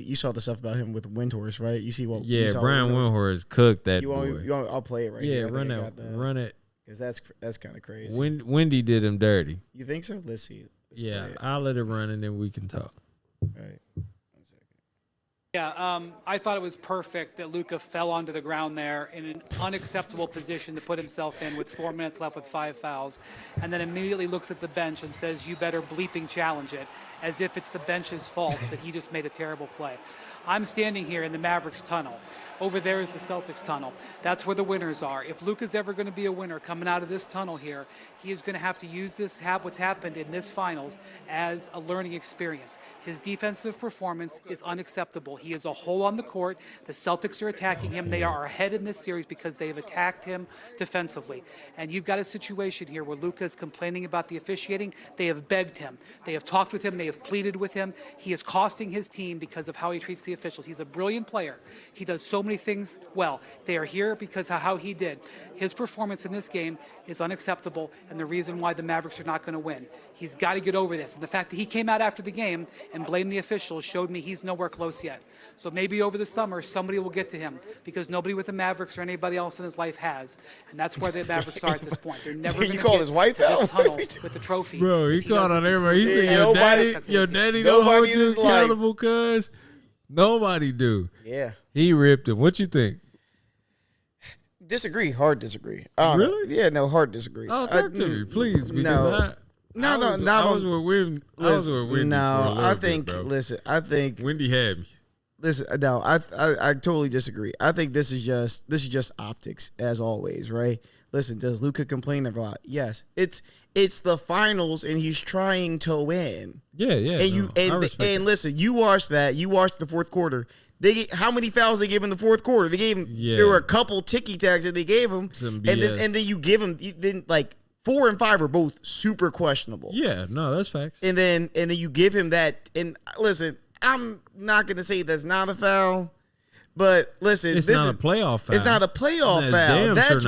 You saw the stuff about him with Windhorst, right? You see what? Yeah, Brian Windhorst cooked that boy. I'll play it right yeah, here. Run it. Because that's kind of crazy. Wendy did him dirty. You think so? Let's see. I'll let it run and then we can talk. All right. Yeah, I thought it was perfect that Luka fell onto the ground there in an unacceptable position to put himself in with 4 minutes left with 5 fouls, and then immediately looks at the bench and says, "You better bleeping challenge it," as if it's the bench's fault that he just made a terrible play. I'm standing here in the Mavericks tunnel. Over there is the Celtics tunnel. That's where the winners are. If Luka's ever going to be a winner coming out of this tunnel here, he is going to have to use what's happened in this finals as a learning experience. His defensive performance is unacceptable. He is a hole on the court. The Celtics are attacking him. They are ahead in this series because they have attacked him defensively. And you've got a situation here where Luka is complaining about the officiating. They have begged him. They have talked with him. They have pleaded with him. He is costing his team because of how he treats the officials. He's a brilliant player. He does so many things well. They are here because of how he did. His performance in this game is unacceptable, and the reason why the Mavericks are not going to win. He's got to get over this. And the fact that he came out after the game and blamed the officials showed me he's nowhere close yet. So maybe over the summer, somebody will get to him because nobody with the Mavericks or anybody else in his life has. And that's where the Mavericks are at this point. They're never going to get his wife this out? tunnel with the trophy. Bro, he called on everybody. He said, your daddy don't nobody hold in you his life. accountable, cuz. Nobody do. Yeah. He ripped him. What you think? Disagree. Hard disagree. Really? Yeah, no, hard disagree. Oh, talk to me, please. Because I was with Wendy. I was with Wendy No, for a I little think. bit, bro. Listen, I think. Wendy had me. Listen, no, I totally disagree. I think this is just optics as always, right? Listen, does Luka complain a lot? Yes, it's the finals and he's trying to win. Yeah. And listen, you watched that. You watched the fourth quarter. How many fouls they gave in the fourth quarter? They gave him. Yeah. There were a couple ticky tacks that they gave him, Some and BS. then you give him. Then like 4 and 5 are both super questionable. Yeah, no, that's facts. And then you give him that. And listen, I'm not gonna say that's not a foul, but listen, It's not a playoff foul. It's not a playoff foul. That's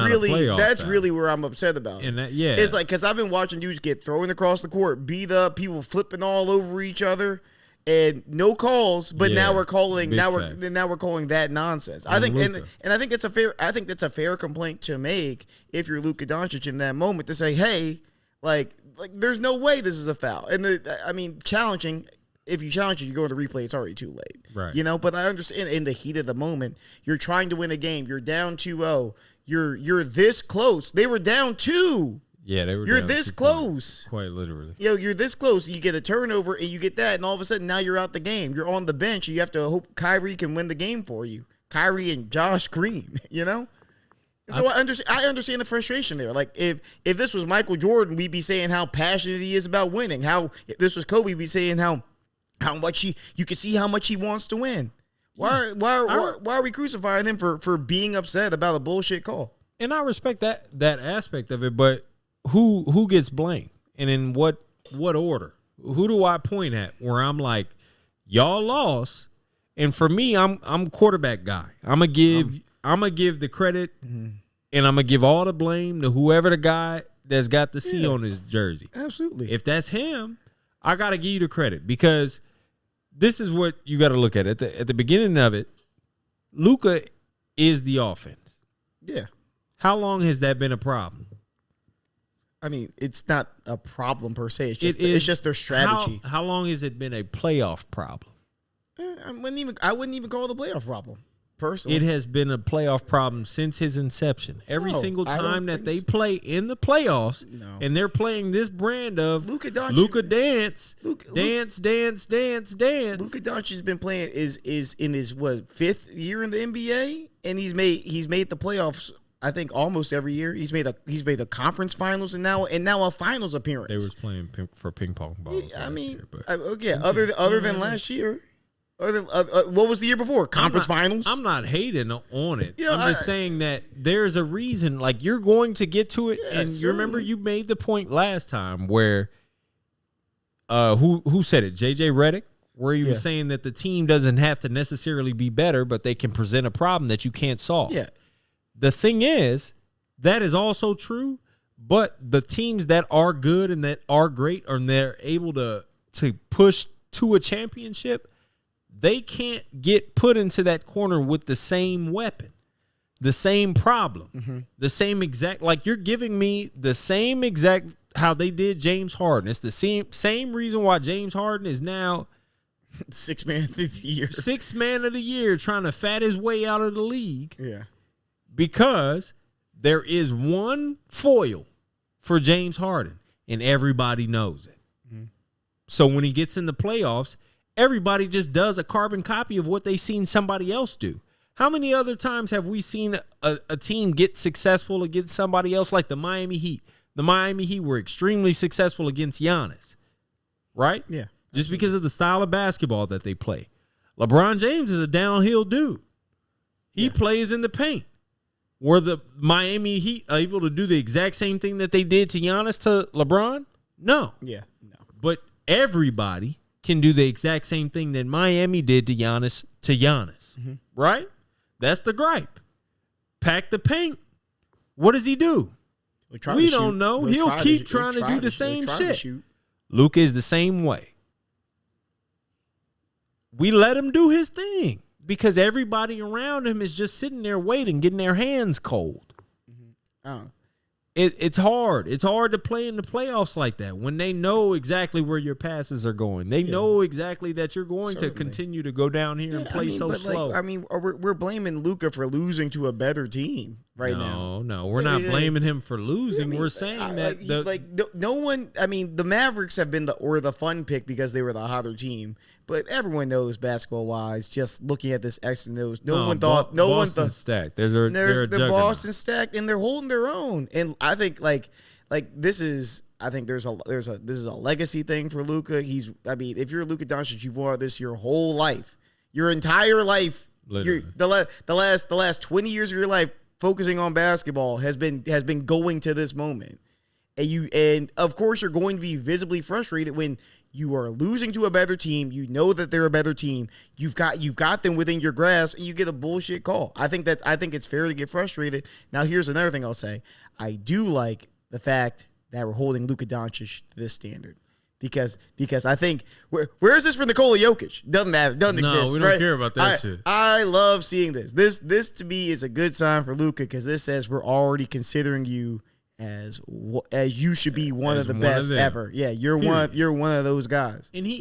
really where I'm upset about. And that, yeah, it's like because I've been watching dudes get thrown across the court, beat up, people flipping all over each other, and no calls. But now we're calling we're calling that nonsense. I think and I think it's a fair complaint to make if you're Luka Doncic in that moment to say, hey, like there's no way this is a foul. And challenging. If you challenge it, you go to replay, it's already too late. Right. You know, but I understand in the heat of the moment, you're trying to win a game. You're down 2-0. You're this close. They were down 2. Yeah, they were. You're this close. Quite literally. You're this close. You get a turnover and you get that, and all of a sudden now you're out the game. You're on the bench. You have to hope Kyrie can win the game for you. Kyrie and Josh Green, you know? And so I understand the frustration there. Like if this was Michael Jordan, we'd be saying how passionate he is about winning. If this was Kobe, we'd be saying how much you can see how much he wants to win. Why are we crucifying him for being upset about a bullshit call? And I respect that aspect of it, but who gets blamed? And in what order? Who do I point at where I'm like, y'all lost? And for me, I'm quarterback guy. I'm gonna give the credit and I'm gonna give all the blame to whoever the guy that's got the C on his jersey. Absolutely. If that's him, I gotta give you the credit because this is what you got to look at the beginning of it. Luka is the offense. Yeah. How long has that been a problem? I mean, it's not a problem per se. It's just their strategy. How long has it been a playoff problem? I wouldn't even call it a playoff problem. Personally, it has been a playoff problem since his inception. Every single time that they play in the playoffs, and they're playing this brand of Luka dance. Luka Doncic has been playing is in his 5th year in the NBA, and he's made the playoffs. I think almost every year he's made the conference finals and now a finals appearance. They was playing for ping pong balls. Other than last year. What was the year before? Conference finals? I'm not hating on it. Yeah, I'm just saying that there's a reason. Like, you're going to get to it. Yeah, and you remember you made the point last time where who said it? JJ Redick, where he was saying that the team doesn't have to necessarily be better, but they can present a problem that you can't solve. Yeah. The thing is, that is also true, but the teams that are good and that are great and they're able to push to a championship, they can't get put into that corner with the same weapon, the same problem, the same exact, like you're giving me the same exact how they did James Harden. It's the same reason why James Harden is now Sixth man of the year. Sixth man of the year trying to fat his way out of the league. Yeah. Because there is one foil for James Harden, and everybody knows it. So when he gets in the playoffs, everybody just does a carbon copy of what they seen somebody else do. How many other times have we seen a team get successful against somebody else, like the Miami Heat? The Miami Heat were extremely successful against Giannis, right? Yeah. Just because of the style of basketball that they play. LeBron James is a downhill dude. He plays in the paint. Were the Miami Heat able to do the exact same thing that they did to Giannis to LeBron? No. Yeah. No. But everybody can do the exact same thing that Miami did to Giannis, right? That's the gripe. Pack the paint. What does he do? We don't know. He'll keep trying to do the same shit. Luka is the same way. We let him do his thing because everybody around him is just sitting there waiting, getting their hands cold. It's hard. It's hard to play in the playoffs like that when they know exactly where your passes are going. They know exactly that you're going to continue to go down here and play so slow. We're blaming Luka for losing to a better team now. No, we're not blaming him for losing. We're saying that no one. I mean, the Mavericks have been the fun pick because they were the hotter team. But everyone knows basketball wise, just looking at this X and O's, no one thought stacked. They're the Boston stacked, and they're holding their own. And I think this is a legacy thing for Luka. If you're Luka Doncic, you've wanted this your whole life, your entire life. The last 20 years of your life focusing on basketball has been going to this moment. And of course you're going to be visibly frustrated when you are losing to a better team. You know that they're a better team. You've got them within your grasp, and you get a bullshit call. I think it's fair to get frustrated. Now, here's another thing I'll say. I do like the fact that we're holding Luka Doncic to this standard. Because I think where is this for Nikola Jokic? Doesn't matter. Doesn't exist. No, we don't care about that shit. I love seeing this. This to me is a good sign for Luka because this says we're already considering you as you should be one of the best ever. Yeah, you're one of those guys. And he